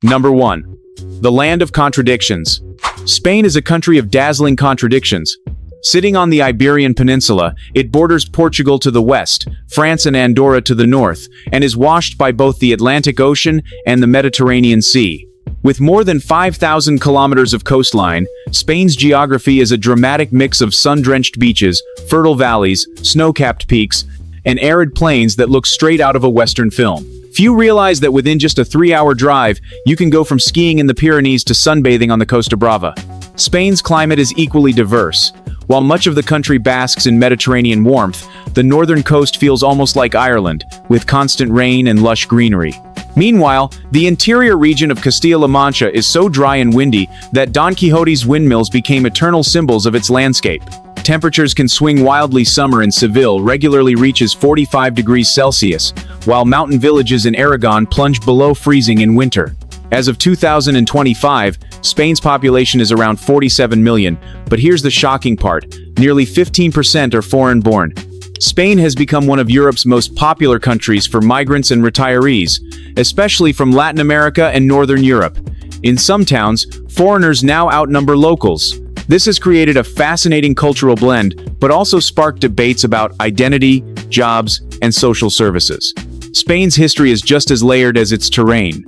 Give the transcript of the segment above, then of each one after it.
Number 1. The land of contradictions. Spain is a country of dazzling contradictions. Sitting on the Iberian Peninsula, it borders Portugal to the west, France and Andorra to the north, and is washed by both the Atlantic Ocean and the Mediterranean Sea. With more than 5,000 kilometers of coastline, Spain's geography is a dramatic mix of sun-drenched beaches, fertile valleys, snow-capped peaks, and arid plains that look straight out of a Western film. Few realize that within just a 3-hour drive, you can go from skiing in the Pyrenees to sunbathing on the Costa Brava. Spain's climate is equally diverse. While much of the country basks in Mediterranean warmth, the northern coast feels almost like Ireland, with constant rain and lush greenery. Meanwhile, the interior region of Castilla-La Mancha is so dry and windy that Don Quixote's windmills became eternal symbols of its landscape. Temperatures can swing wildly. Summer in Seville regularly reaches 45 degrees Celsius, while mountain villages in Aragon plunge below freezing in winter. As of 2025, Spain's population is around 47 million, but here's the shocking part: nearly 15% are foreign-born. Spain has become one of Europe's most popular countries for migrants and retirees, especially from Latin America and Northern Europe. In some towns, foreigners now outnumber locals. This has created a fascinating cultural blend, but also sparked debates about identity, jobs, and social services. Spain's history is just as layered as its terrain.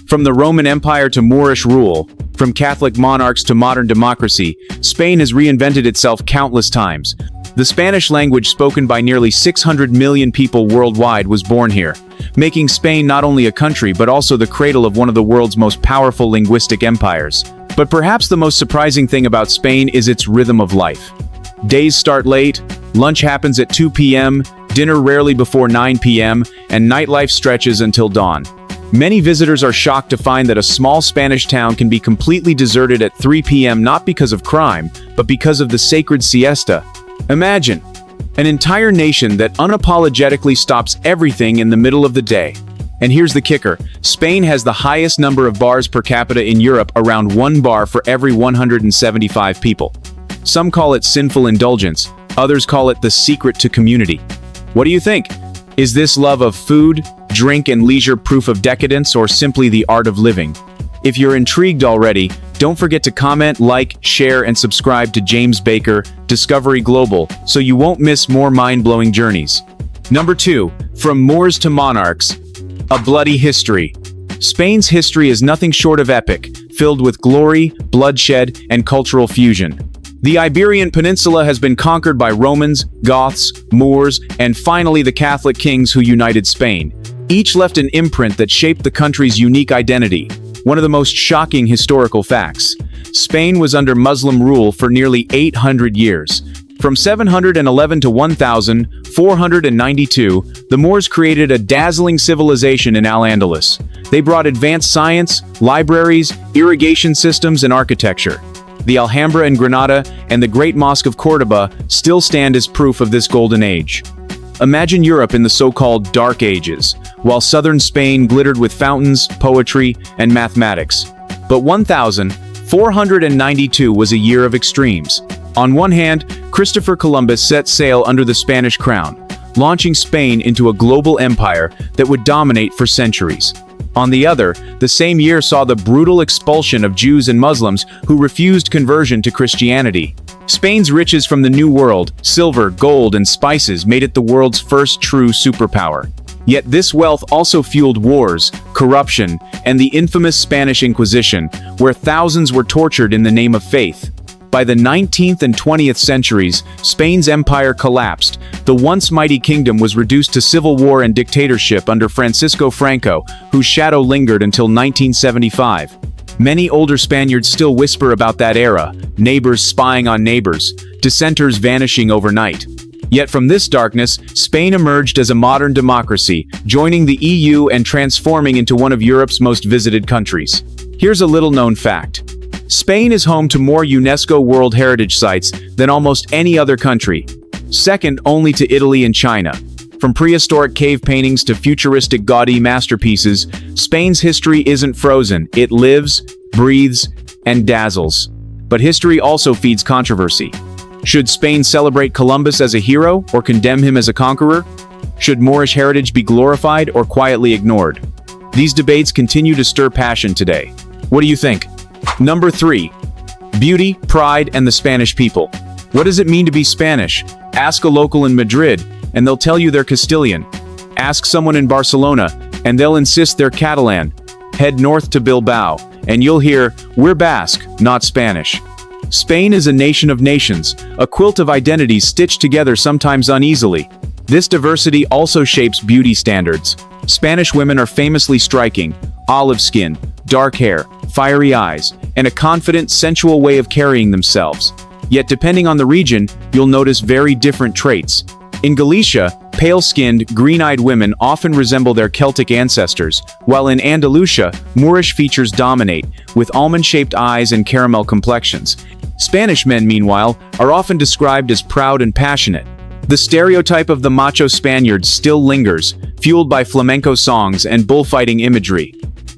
From the Roman Empire to Moorish rule, from Catholic monarchs to modern democracy, Spain has reinvented itself countless times. The Spanish language spoken by nearly 600 million people worldwide was born here, making Spain not only a country but also the cradle of one of the world's most powerful linguistic empires. But perhaps the most surprising thing about Spain is its rhythm of life. Days start late, lunch happens at 2 p.m., dinner rarely before 9 p.m., and nightlife stretches until dawn. Many visitors are shocked to find that a small Spanish town can be completely deserted at 3 p.m. not because of crime, but because of the sacred siesta. Imagine an entire nation that unapologetically stops everything in the middle of the day. And here's the kicker: Spain has the highest number of bars per capita in Europe, around 1 bar for every 175 people. Some call it sinful indulgence, others call it the secret to community. What do you think? Is this love of food, drink, and leisure proof of decadence, or simply the art of living? If you're intrigued already, don't forget to comment, like, share, and subscribe to James Baker, Discovery Global, so you won't miss more mind-blowing journeys. Number 2. From Moors to Monarchs. A bloody history. Spain's history is nothing short of epic, filled with glory, bloodshed, and cultural fusion. The Iberian Peninsula has been conquered by Romans, Goths, Moors, and finally the Catholic kings who united Spain. Each left an imprint that shaped the country's unique identity. One of the most shocking historical facts: Spain was under Muslim rule for nearly 800 years. From 711 to 1492, the Moors created a dazzling civilization in Al-Andalus. They brought advanced science, libraries, irrigation systems, and architecture. The Alhambra in Granada and the Great Mosque of Córdoba still stand as proof of this golden age. Imagine Europe in the so-called Dark Ages, while southern Spain glittered with fountains, poetry, and mathematics. But 1492 was a year of extremes. On one hand, Christopher Columbus set sail under the Spanish crown, launching Spain into a global empire that would dominate for centuries. On the other, the same year saw the brutal expulsion of Jews and Muslims who refused conversion to Christianity. Spain's riches from the New World, silver, gold, and spices made it the world's first true superpower. Yet this wealth also fueled wars, corruption, and the infamous Spanish Inquisition, where thousands were tortured in the name of faith. By the 19th and 20th centuries, Spain's empire collapsed. The once mighty kingdom was reduced to civil war and dictatorship under Francisco Franco, whose shadow lingered until 1975. Many older Spaniards still whisper about that era: neighbors spying on neighbors, dissenters vanishing overnight. Yet from this darkness, Spain emerged as a modern democracy, joining the EU and transforming into one of Europe's most visited countries. Here's a little-known fact: Spain is home to more UNESCO World Heritage Sites than almost any other country, second only to Italy and China. From prehistoric cave paintings to futuristic Gaudi masterpieces, Spain's history isn't frozen. It lives, breathes, and dazzles. But history also feeds controversy. Should Spain celebrate Columbus as a hero or condemn him as a conqueror? Should Moorish heritage be glorified or quietly ignored? These debates continue to stir passion today. What do you think? Number 3. Beauty, pride, and the Spanish people. What does it mean to be Spanish? Ask a local in Madrid, and they'll tell you they're Castilian. Ask someone in Barcelona, and they'll insist they're Catalan. Head north to Bilbao, and you'll hear, "We're Basque, not Spanish." Spain is a nation of nations, a quilt of identities stitched together sometimes uneasily. This diversity also shapes beauty standards. Spanish women are famously striking: olive skin, dark hair, fiery eyes, and a confident, sensual way of carrying themselves. Yet depending on the region, you'll notice very different traits. In Galicia, pale-skinned, green-eyed women often resemble their Celtic ancestors, while in Andalusia, Moorish features dominate, with almond-shaped eyes and caramel complexions. Spanish men, meanwhile, are often described as proud and passionate. The stereotype of the macho Spaniard still lingers, fueled by flamenco songs and bullfighting imagery.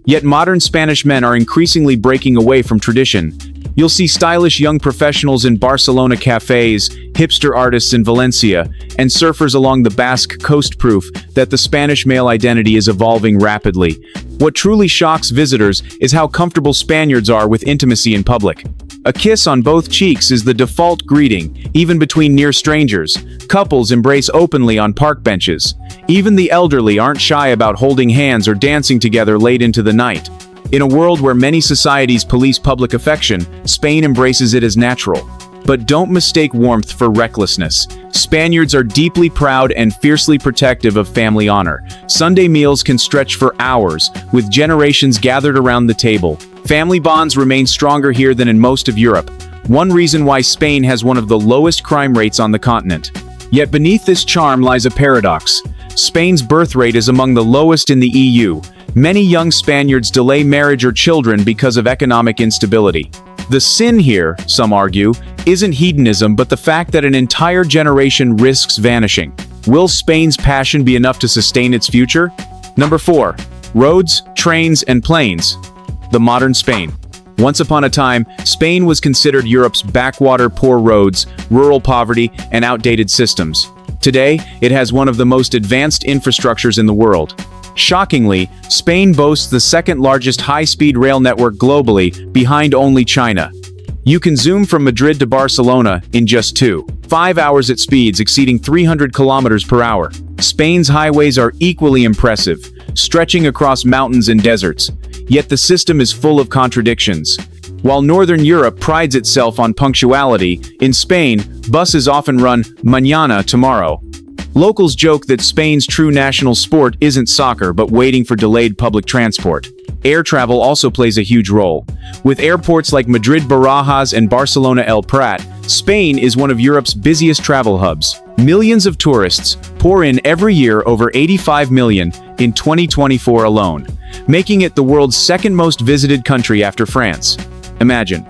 Yet modern Spanish men are increasingly breaking away from tradition. You'll see stylish young professionals in Barcelona cafes, hipster artists in Valencia, and surfers along the Basque coast, proof that the Spanish male identity is evolving rapidly. What truly shocks visitors is how comfortable Spaniards are with intimacy in public. A kiss on both cheeks is the default greeting, even between near strangers. Couples embrace openly on park benches. Even the elderly aren't shy about holding hands or dancing together late into the night. In a world where many societies police public affection, Spain embraces it as natural. But don't mistake warmth for recklessness. Spaniards are deeply proud and fiercely protective of family honor. Sunday meals can stretch for hours, with generations gathered around the table. Family bonds remain stronger here than in most of Europe. One reason why Spain has one of the lowest crime rates on the continent. Yet beneath this charm lies a paradox. Spain's birth rate is among the lowest in the EU. Many young Spaniards delay marriage or children because of economic instability. The sin here, some argue, isn't hedonism but the fact that an entire generation risks vanishing. Will Spain's passion be enough to sustain its future? Number 4. Roads, trains, and planes. The modern Spain. Once upon a time, Spain was considered Europe's backwater, poor roads, rural poverty, and outdated systems. Today, it has one of the most advanced infrastructures in the world. Shockingly, Spain boasts the second-largest high-speed rail network globally, behind only China. You can zoom from Madrid to Barcelona in just 2.5 hours at speeds exceeding 300 kilometers per hour. Spain's highways are equally impressive, stretching across mountains and deserts. Yet the system is full of contradictions. While Northern Europe prides itself on punctuality, in Spain, buses often run mañana, tomorrow. Locals joke that Spain's true national sport isn't soccer but waiting for delayed public transport. Air travel also plays a huge role. With airports like Madrid Barajas and Barcelona El Prat, Spain is one of Europe's busiest travel hubs. Millions of tourists pour in every year, over 85 million in 2024 alone, making it the world's second most visited country after France. Imagine.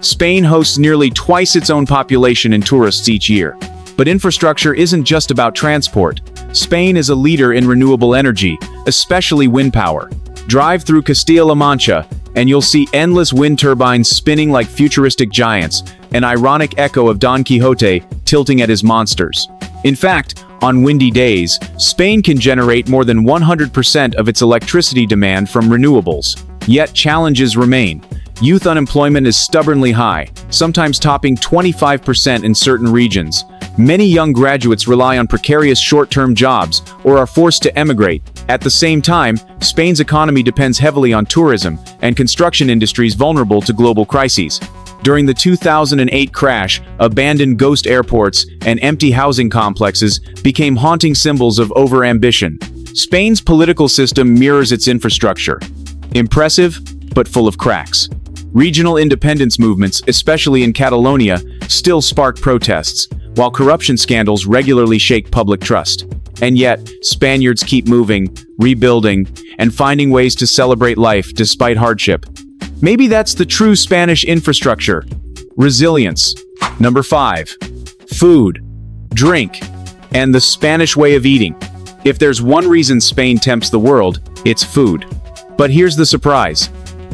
Spain hosts nearly twice its own population in tourists each year. But infrastructure isn't just about transport. Spain is a leader in renewable energy, especially wind power. Drive through Castilla-La Mancha, and you'll see endless wind turbines spinning like futuristic giants, an ironic echo of Don Quixote tilting at his monsters. In fact, on windy days, Spain can generate more than 100% of its electricity demand from renewables. Yet challenges remain. Youth unemployment is stubbornly high, sometimes topping 25% in certain regions. Many young graduates rely on precarious short-term jobs or are forced to emigrate. At the same time, Spain's economy depends heavily on tourism and construction industries vulnerable to global crises. During the 2008 crash, abandoned ghost airports and empty housing complexes became haunting symbols of overambition. Spain's political system mirrors its infrastructure. Impressive, but full of cracks. Regional independence movements, especially in Catalonia, still spark protests, while corruption scandals regularly shake public trust. And yet, Spaniards keep moving, rebuilding, and finding ways to celebrate life despite hardship. Maybe that's the true Spanish infrastructure. Resilience. Number 5. Food, drink, and the Spanish way of eating. If there's one reason Spain tempts the world, it's food. But here's the surprise.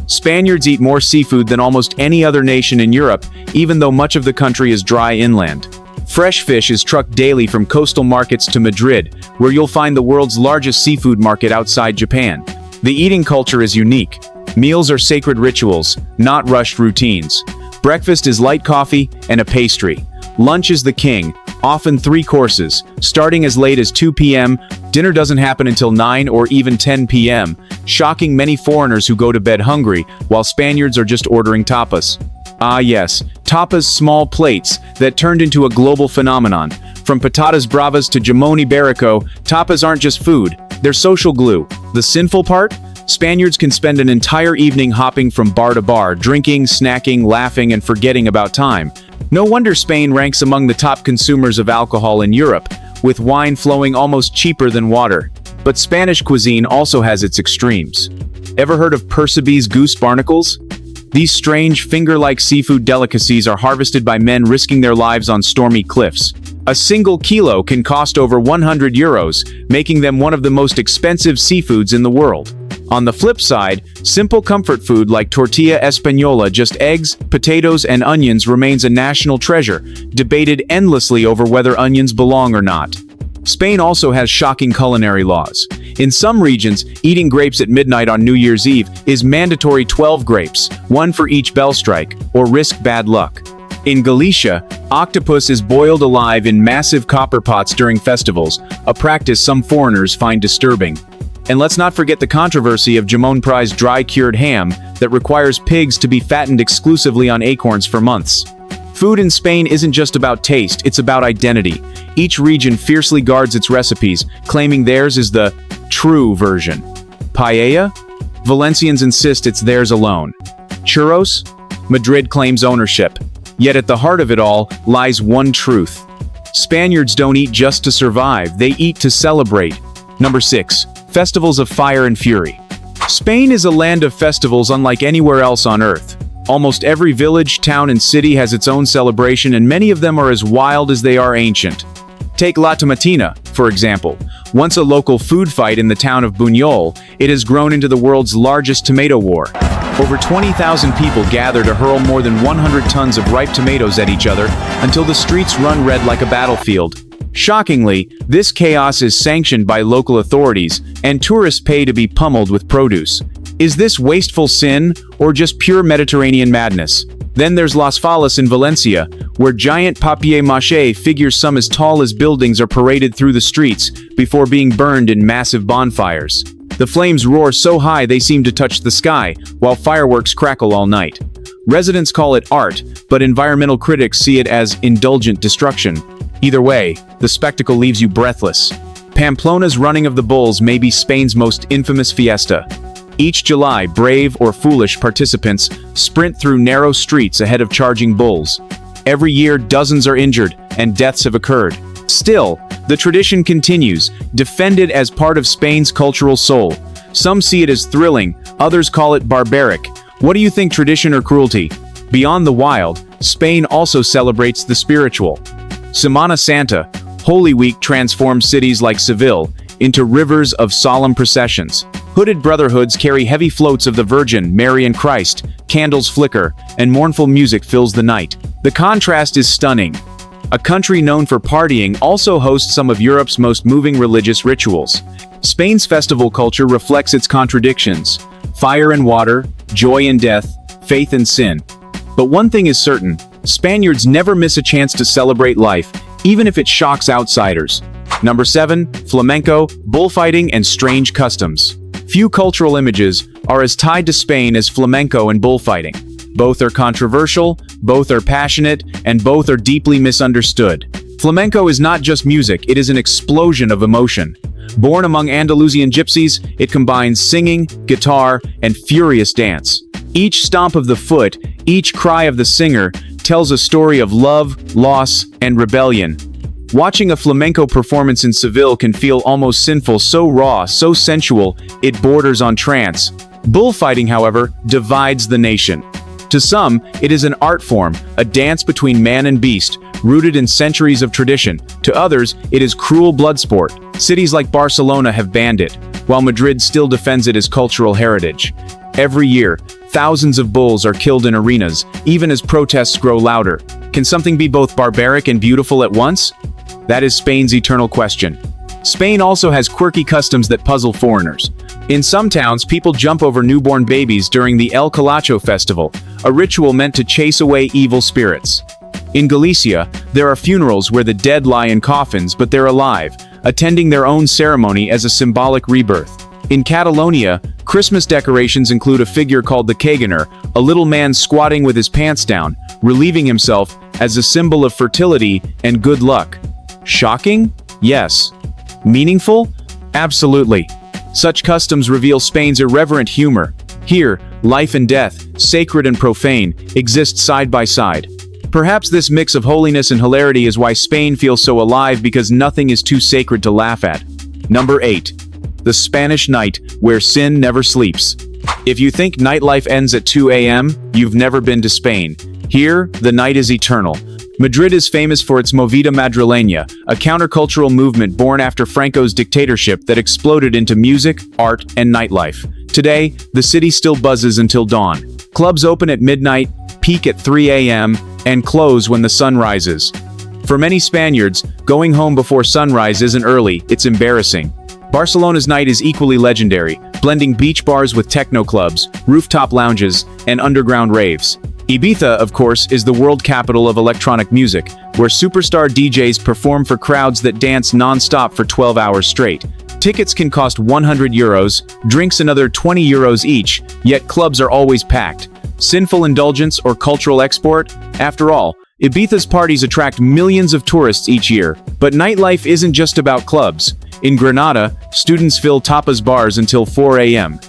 Spaniards eat more seafood than almost any other nation in Europe, even though much of the country is dry inland. Fresh fish is trucked daily from coastal markets to Madrid, where you'll find the world's largest seafood market outside Japan. The eating culture is unique. Meals are sacred rituals, not rushed routines. Breakfast is light coffee and a pastry. Lunch is the king, often 3 courses, starting as late as 2 p.m. Dinner doesn't happen until 9 or even 10 p.m., shocking many foreigners who go to bed hungry, while Spaniards are just ordering tapas. Ah yes, tapas, small plates that turned into a global phenomenon. From patatas bravas to jamón ibérico, tapas aren't just food, they're social glue. The sinful part? Spaniards can spend an entire evening hopping from bar to bar, drinking, snacking, laughing, and forgetting about time. No wonder Spain ranks among the top consumers of alcohol in Europe, with wine flowing almost cheaper than water. But Spanish cuisine also has its extremes. Ever heard of Percebes goose barnacles? These strange, finger-like seafood delicacies are harvested by men risking their lives on stormy cliffs. A single kilo can cost over 100 euros, making them one of the most expensive seafoods in the world. On the flip side, simple comfort food like tortilla española, just eggs, potatoes, and onions, remains a national treasure, debated endlessly over whether onions belong or not. Spain also has shocking culinary laws. In some regions, eating grapes at midnight on New Year's Eve is mandatory. 12 grapes, 1 for each bell strike, or risk bad luck. In Galicia, octopus is boiled alive in massive copper pots during festivals, a practice some foreigners find disturbing. And let's not forget the controversy of Jamón Pry's dry-cured ham that requires pigs to be fattened exclusively on acorns for months. Food in Spain isn't just about taste, it's about identity. Each region fiercely guards its recipes, claiming theirs is the true version. Paella? Valencians insist it's theirs alone. Churros? Madrid claims ownership. Yet at the heart of it all lies one truth. Spaniards don't eat just to survive, they eat to celebrate. Number 6. Festivals of fire and fury. Spain is a land of festivals unlike anywhere else on Earth. Almost every village, town, and city has its own celebration, and many of them are as wild as they are ancient. Take La Tomatina, for example. Once a local food fight in the town of Buñol, it has grown into the world's largest tomato war. Over 20,000 people gather to hurl more than 100 tons of ripe tomatoes at each other until the streets run red like a battlefield. Shockingly, this chaos is sanctioned by local authorities, and tourists pay to be pummeled with produce. Is this wasteful sin, or just pure Mediterranean madness? Then there's Las Fallas in Valencia, where giant papier-mâché figures some as tall as buildings are paraded through the streets before being burned in massive bonfires. The flames roar so high they seem to touch the sky, while fireworks crackle all night. Residents call it art, but environmental critics see it as indulgent destruction. Either way, the spectacle leaves you breathless. Pamplona's Running of the Bulls may be Spain's most infamous fiesta. Each July, brave or foolish participants sprint through narrow streets ahead of charging bulls. Every year, dozens are injured, and deaths have occurred. Still, the tradition continues, defended as part of Spain's cultural soul. Some see it as thrilling, others call it barbaric. What do you think, tradition or cruelty? Beyond the wild, Spain also celebrates the spiritual. Semana Santa, Holy Week, transforms cities like Seville into rivers of solemn processions. Hooded brotherhoods carry heavy floats of the Virgin, Mary and Christ, candles flicker, and mournful music fills the night. The contrast is stunning. A country known for partying also hosts some of Europe's most moving religious rituals. Spain's festival culture reflects its contradictions: fire and water, joy and death, faith and sin. But one thing is certain: Spaniards never miss a chance to celebrate life, even if it shocks outsiders. Number 7. Flamenco, bullfighting, and strange customs. Few cultural images are as tied to Spain as flamenco and bullfighting. Both are controversial, both are passionate, and both are deeply misunderstood. Flamenco is not just music, it is an explosion of emotion. Born among Andalusian gypsies, it combines singing, guitar, and furious dance. Each stomp of the foot, each cry of the singer, tells a story of love, loss, and rebellion. Watching a flamenco performance in Seville can feel almost sinful, so raw, so sensual, it borders on trance. Bullfighting, however, divides the nation. To some, it is an art form, a dance between man and beast, rooted in centuries of tradition. To others, it is cruel blood sport. Cities like Barcelona have banned it, while Madrid still defends it as cultural heritage. Every year, thousands of bulls are killed in arenas, even as protests grow louder. Can something be both barbaric and beautiful at once? That is Spain's eternal question. Spain also has quirky customs that puzzle foreigners. In some towns, people jump over newborn babies during the El Calacho festival, a ritual meant to chase away evil spirits. In Galicia, there are funerals where the dead lie in coffins but they're alive, attending their own ceremony as a symbolic rebirth. In Catalonia, Christmas decorations include a figure called the Caganer, a little man squatting with his pants down, relieving himself as a symbol of fertility and good luck. Shocking? Yes. Meaningful? Absolutely. Such customs reveal Spain's irreverent humor. Here, life and death, sacred and profane, exist side by side. Perhaps this mix of holiness and hilarity is why Spain feels so alive, because nothing is too sacred to laugh at. Number 8. The Spanish night, where sin never sleeps. If you think nightlife ends at 2 a.m., you've never been to Spain. Here, the night is eternal. Madrid is famous for its Movida Madrileña, a countercultural movement born after Franco's dictatorship that exploded into music, art, and nightlife. Today, the city still buzzes until dawn. Clubs open at midnight, peak at 3 a.m., and close when the sun rises. For many Spaniards, going home before sunrise isn't early, it's embarrassing. Barcelona's night is equally legendary, blending beach bars with techno clubs, rooftop lounges, and underground raves. Ibiza, of course, is the world capital of electronic music, where superstar DJs perform for crowds that dance non-stop for 12 hours straight. Tickets can cost €100, drinks another €20 each, yet clubs are always packed. Sinful indulgence or cultural export? After all, Ibiza's parties attract millions of tourists each year. But nightlife isn't just about clubs. In Granada, students fill tapas bars until 4 a.m.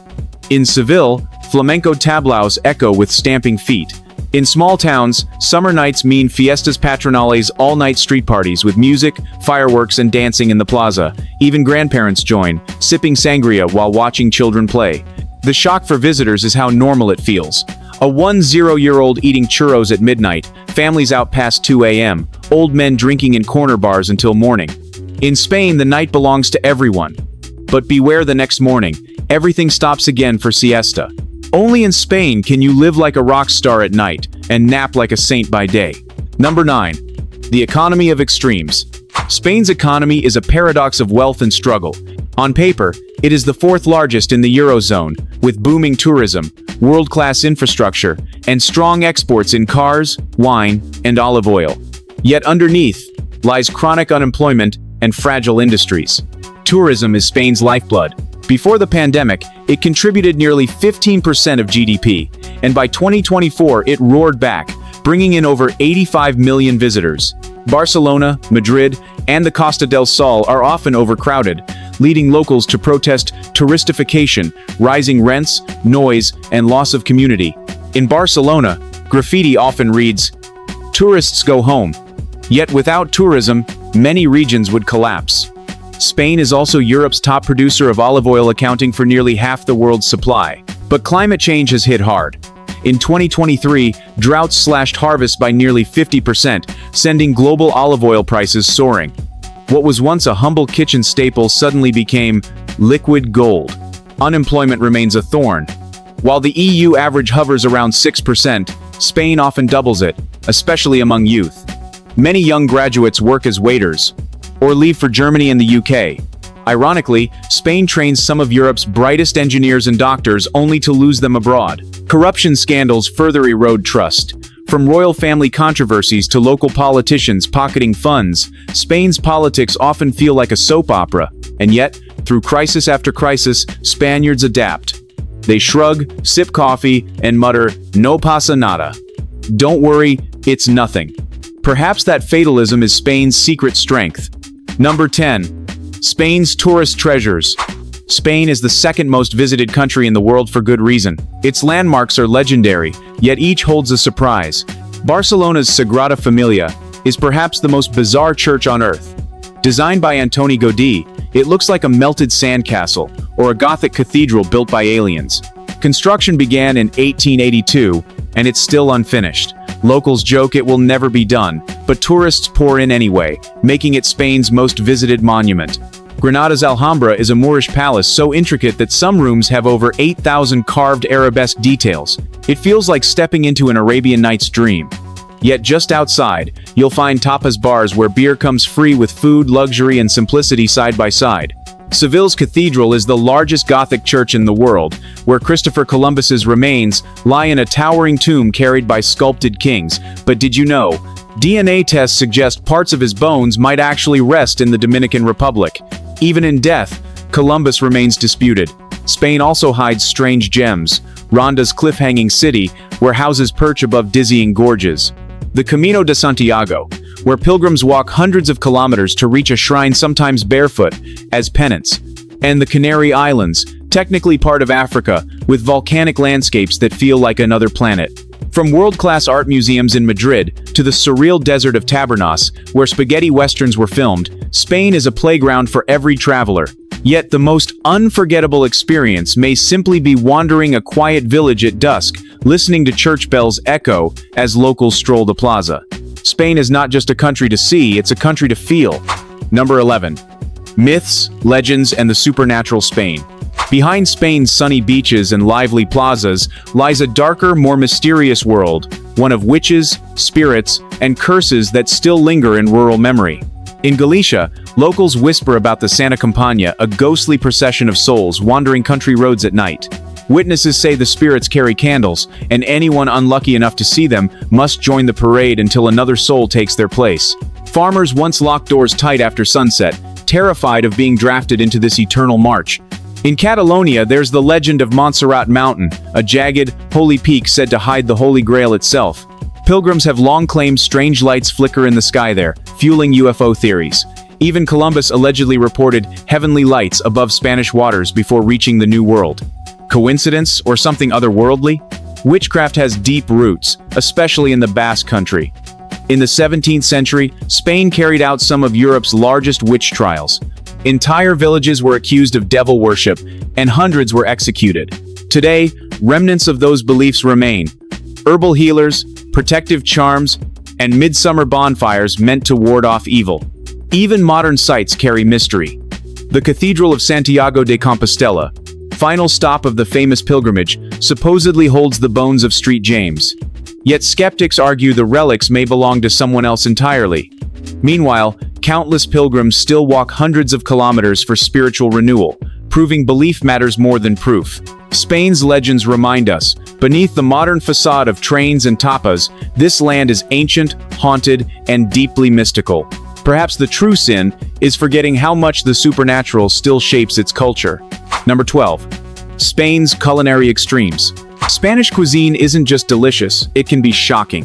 In Seville, flamenco tablaos echo with stamping feet. In small towns, summer nights mean fiestas patronales, all-night street parties with music, fireworks, and dancing in the plaza. Even grandparents join, sipping sangria while watching children play. The shock for visitors is how normal it feels. A 10-year-old eating churros at midnight, families out past 2 a.m., old men drinking in corner bars until morning. In Spain, the night belongs to everyone. But beware the next morning, everything stops again for siesta. Only in Spain can you live like a rock star at night and nap like a saint by day. Number 9. The economy of extremes. Spain's economy is a paradox of wealth and struggle. On paper, it is the fourth largest in the Eurozone, with booming tourism, world-class infrastructure, and strong exports in cars, wine, and olive oil. Yet underneath lies chronic unemployment and fragile industries. Tourism is Spain's lifeblood. Before the pandemic, it contributed nearly 15% of GDP, and by 2024 it roared back, bringing in over 85 million visitors. Barcelona, Madrid, and the Costa del Sol are often overcrowded, leading locals to protest touristification, rising rents, noise, and loss of community. In Barcelona, graffiti often reads, "Tourists go home." Yet without tourism, many regions would collapse. Spain is also Europe's top producer of olive oil, accounting for nearly half the world's supply. But climate change has hit hard. In 2023, droughts slashed harvests by nearly 50%, sending global olive oil prices soaring. What was once a humble kitchen staple suddenly became liquid gold. Unemployment remains a thorn. While the EU average hovers around 6%, Spain often doubles it, especially among youth. Many young graduates work as waiters, or leave for Germany and the UK. Ironically, Spain trains some of Europe's brightest engineers and doctors only to lose them abroad. Corruption scandals further erode trust. From royal family controversies to local politicians pocketing funds, Spain's politics often feel like a soap opera. And yet, through crisis after crisis, Spaniards adapt. They shrug, sip coffee, and mutter, "No pasa nada." Don't worry, it's nothing. Perhaps that fatalism is Spain's secret strength. Number 10. Spain's tourist treasures. Spain is the second most visited country in the world for good reason. Its landmarks are legendary, yet each holds a surprise. Barcelona's Sagrada Familia is perhaps the most bizarre church on earth. Designed by Antoni Gaudí, it looks like a melted sandcastle or a Gothic cathedral built by aliens. Construction began in 1882, and it's still unfinished. Locals joke it will never be done, but tourists pour in anyway, making it Spain's most visited monument. Granada's Alhambra is a Moorish palace so intricate that some rooms have over 8,000 carved arabesque details. It feels like stepping into an Arabian Nights dream. Yet just outside, you'll find tapas bars where beer comes free with food, luxury, and simplicity side by side. Seville's cathedral is the largest Gothic church in the world, where Christopher Columbus's remains lie in a towering tomb carried by sculpted kings. But did you know? DNA tests suggest parts of his bones might actually rest in the Dominican Republic. Even in death, Columbus remains disputed. Spain also hides strange gems. Ronda's cliff-hanging city, where houses perch above dizzying gorges. The Camino de Santiago, where pilgrims walk hundreds of kilometers to reach a shrine sometimes barefoot, as penance. And the Canary Islands, technically part of Africa, with volcanic landscapes that feel like another planet. From world-class art museums in Madrid to the surreal desert of Tabernas, where spaghetti westerns were filmed, Spain is a playground for every traveler. Yet the most unforgettable experience may simply be wandering a quiet village at dusk, listening to church bells echo as locals stroll the plaza. Spain is not just a country to see, it's a country to feel. Number 11. Myths, legends, and the supernatural Spain. Behind Spain's sunny beaches and lively plazas lies a darker, more mysterious world, one of witches, spirits, and curses that still linger in rural memory. In Galicia, locals whisper about the Santa Campana, a ghostly procession of souls wandering country roads at night. Witnesses say the spirits carry candles, and anyone unlucky enough to see them must join the parade until another soul takes their place. Farmers once locked doors tight after sunset, terrified of being drafted into this eternal march. In Catalonia, there's the legend of Montserrat Mountain, a jagged, holy peak said to hide the Holy Grail itself. Pilgrims have long claimed strange lights flicker in the sky there, fueling UFO theories. Even Columbus allegedly reported heavenly lights above Spanish waters before reaching the New World. Coincidence or something otherworldly? Witchcraft has deep roots, especially in the Basque Country. In the 17th century, Spain carried out some of Europe's largest witch trials. Entire villages were accused of devil worship, and hundreds were executed. Today, remnants of those beliefs remain. Herbal healers, protective charms, and midsummer bonfires meant to ward off evil. Even modern sites carry mystery. The Cathedral of Santiago de Compostela, final stop of the famous pilgrimage, supposedly holds the bones of St. James. Yet skeptics argue the relics may belong to someone else entirely. Meanwhile, countless pilgrims still walk hundreds of kilometers for spiritual renewal, proving belief matters more than proof. Spain's legends remind us, beneath the modern facade of trains and tapas, this land is ancient, haunted, and deeply mystical. Perhaps the true sin is forgetting how much the supernatural still shapes its culture. Number 12. Spain's culinary extremes. Spanish cuisine isn't just delicious, it can be shocking.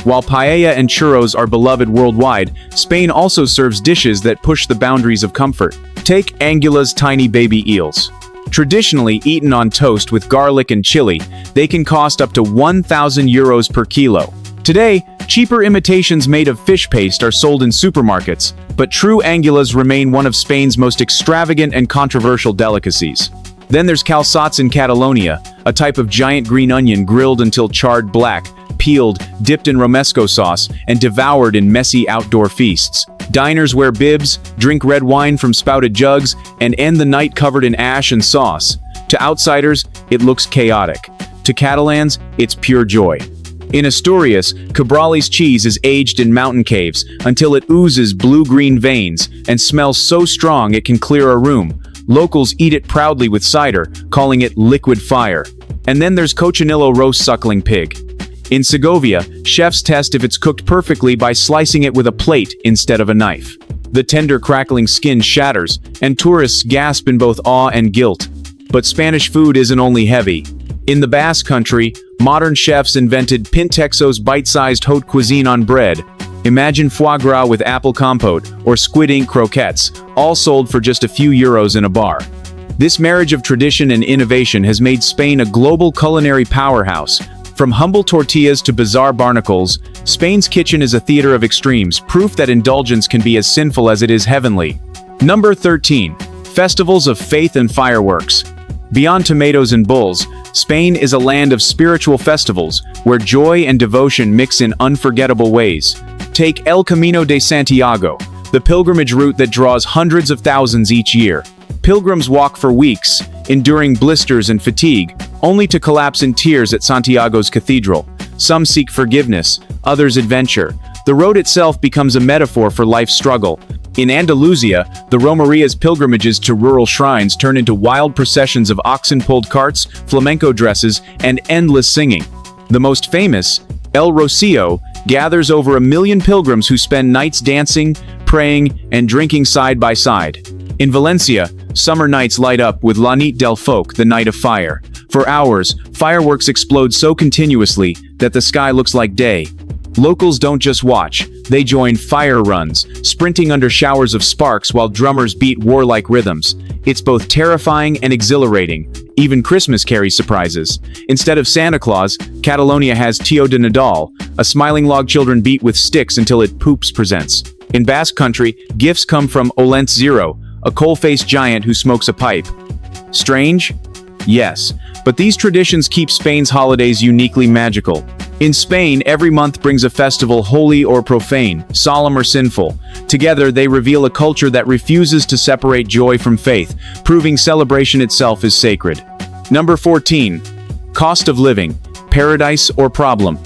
While paella and churros are beloved worldwide, Spain also serves dishes that push the boundaries of comfort. Take Angula's tiny baby eels. Traditionally eaten on toast with garlic and chili, they can cost up to 1,000 euros per kilo. Today, cheaper imitations made of fish paste are sold in supermarkets, but true Angulas remain one of Spain's most extravagant and controversial delicacies. Then there's calçots in Catalonia, a type of giant green onion grilled until charred black, peeled, dipped in romesco sauce, and devoured in messy outdoor feasts. Diners wear bibs, drink red wine from spouted jugs, and end the night covered in ash and sauce. To outsiders, it looks chaotic. To Catalans, it's pure joy. In Asturias, Cabrales cheese is aged in mountain caves until it oozes blue-green veins and smells so strong it can clear a room. Locals eat it proudly with cider, calling it liquid fire. And then there's Cochinillo roast suckling pig. In Segovia, chefs test if it's cooked perfectly by slicing it with a plate instead of a knife. The tender, crackling skin shatters, and tourists gasp in both awe and guilt. But Spanish food isn't only heavy. In the Basque Country, modern chefs invented Pintexo's bite-sized haute cuisine on bread. Imagine foie gras with apple compote, or squid ink croquettes, all sold for just a few euros in a bar. This marriage of tradition and innovation has made Spain a global culinary powerhouse. From humble tortillas to bizarre barnacles, Spain's kitchen is a theater of extremes, proof that indulgence can be as sinful as it is heavenly. Number 13. Festivals of faith and fireworks. Beyond tomatoes and bulls, Spain is a land of spiritual festivals, where joy and devotion mix in unforgettable ways. Take El Camino de Santiago, the pilgrimage route that draws hundreds of thousands each year. Pilgrims walk for weeks, enduring blisters and fatigue, only to collapse in tears at Santiago's cathedral. Some seek forgiveness, others adventure, The road itself becomes a metaphor for life's struggle. In Andalusia, the Romeria's pilgrimages to rural shrines turn into wild processions of oxen-pulled carts, flamenco dresses, and endless singing. The most famous, El Rocío, gathers over 1 million pilgrims who spend nights dancing, praying, and drinking side by side. In Valencia, summer nights light up with La Nit del Foc, the Night of Fire. For hours, fireworks explode so continuously that the sky looks like day. Locals don't just watch, they join fire runs, sprinting under showers of sparks while drummers beat warlike rhythms. It's both terrifying and exhilarating. Even Christmas carries surprises. Instead of Santa Claus, Catalonia has Tio de Nadal, a smiling log children beat with sticks until it poops presents. In Basque Country, gifts come from Olent Zero, a coal-faced giant who smokes a pipe. Strange? Yes, but these traditions keep Spain's holidays uniquely magical. In Spain, every month brings a festival holy or profane, solemn or sinful. Together, they reveal a culture that refuses to separate joy from faith, proving celebration itself is sacred. Number 14. Cost of living, paradise or problem.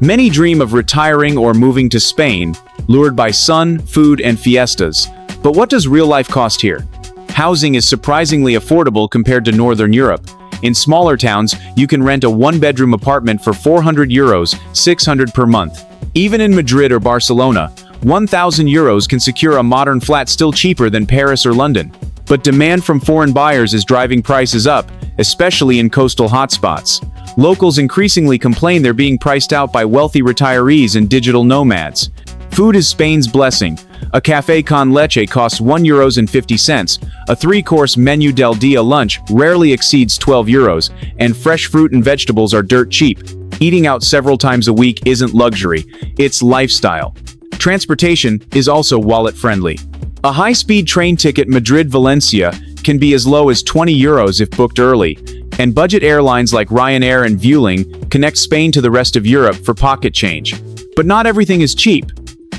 Many dream of retiring or moving to Spain, lured by sun, food, and fiestas. But what does real life cost here? Housing is surprisingly affordable compared to Northern Europe. In smaller towns, you can rent a one-bedroom apartment for €400, $600 per month. Even in Madrid or Barcelona, €1,000 can secure a modern flat still cheaper than Paris or London. But demand from foreign buyers is driving prices up, especially in coastal hotspots. Locals increasingly complain they're being priced out by wealthy retirees and digital nomads. Food is Spain's blessing. A café con leche costs €1.50, a 3-course menu del dia lunch rarely exceeds €12, and fresh fruit and vegetables are dirt cheap. Eating out several times a week isn't luxury, it's lifestyle. Transportation is also wallet-friendly. A high-speed train ticket Madrid-Valencia can be as low as €20 if booked early, and budget airlines like Ryanair and Vueling connect Spain to the rest of Europe for pocket change. But not everything is cheap.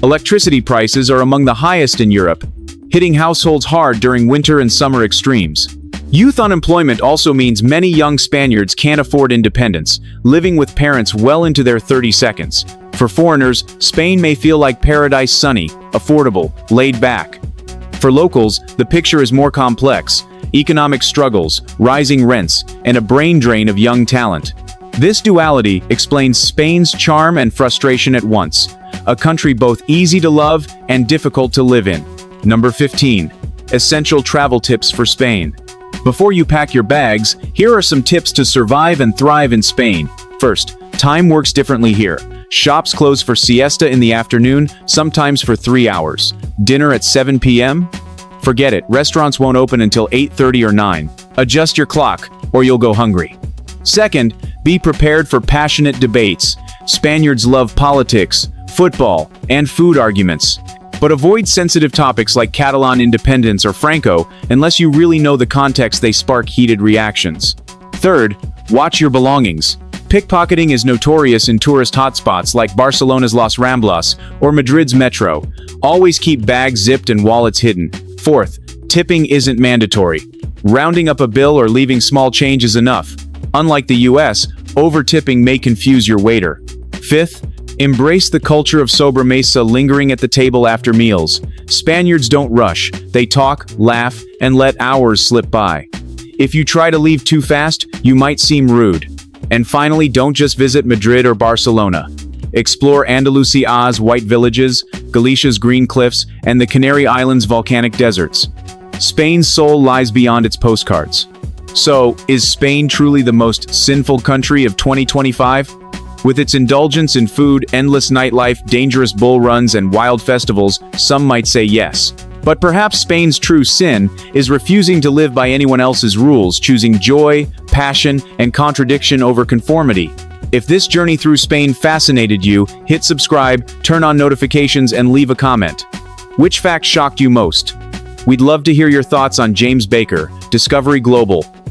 Electricity prices are among the highest in Europe, hitting households hard during winter and summer extremes. Youth unemployment also means many young Spaniards can't afford independence, living with parents well into their 30s. For foreigners, Spain may feel like paradise: sunny, affordable, laid back. For locals, the picture is more complex: economic struggles, rising rents, and a brain drain of young talent. This duality explains Spain's charm and frustration at once. A country both easy to love and difficult to live in. Number 15. Essential travel tips for Spain. Before you pack your bags, here are some tips to survive and thrive in Spain. First, time works differently here. Shops close for siesta in the afternoon, sometimes for 3 hours. Dinner at 7 p.m.? Forget it, restaurants won't open until 8:30 or 9. Adjust your clock, or you'll go hungry. Second, be prepared for passionate debates. Spaniards love politics, football, and food arguments. But avoid sensitive topics like Catalan independence or Franco unless you really know the context they spark heated reactions. Third, watch your belongings. Pickpocketing is notorious in tourist hotspots like Barcelona's Las Ramblas or Madrid's Metro. Always keep bags zipped and wallets hidden. Fourth, tipping isn't mandatory. Rounding up a bill or leaving small change is enough. Unlike the US, over-tipping may confuse your waiter. Fifth, embrace the culture of sobremesa, lingering at the table after meals. Spaniards don't rush, they talk, laugh, and let hours slip by. If you try to leave too fast, you might seem rude. And finally, don't just visit Madrid or Barcelona. Explore Andalusia's white villages, Galicia's green cliffs, and the Canary Islands' volcanic deserts. Spain's soul lies beyond its postcards. So, is Spain truly the most sinful country of 2025? With its indulgence in food, endless nightlife, dangerous bull runs, and wild festivals, some might say yes. But perhaps Spain's true sin is refusing to live by anyone else's rules, choosing joy, passion, and contradiction over conformity. If this journey through Spain fascinated you, hit subscribe, turn on notifications, and leave a comment. Which fact shocked you most? We'd love to hear your thoughts on James Baker, Discovery Global.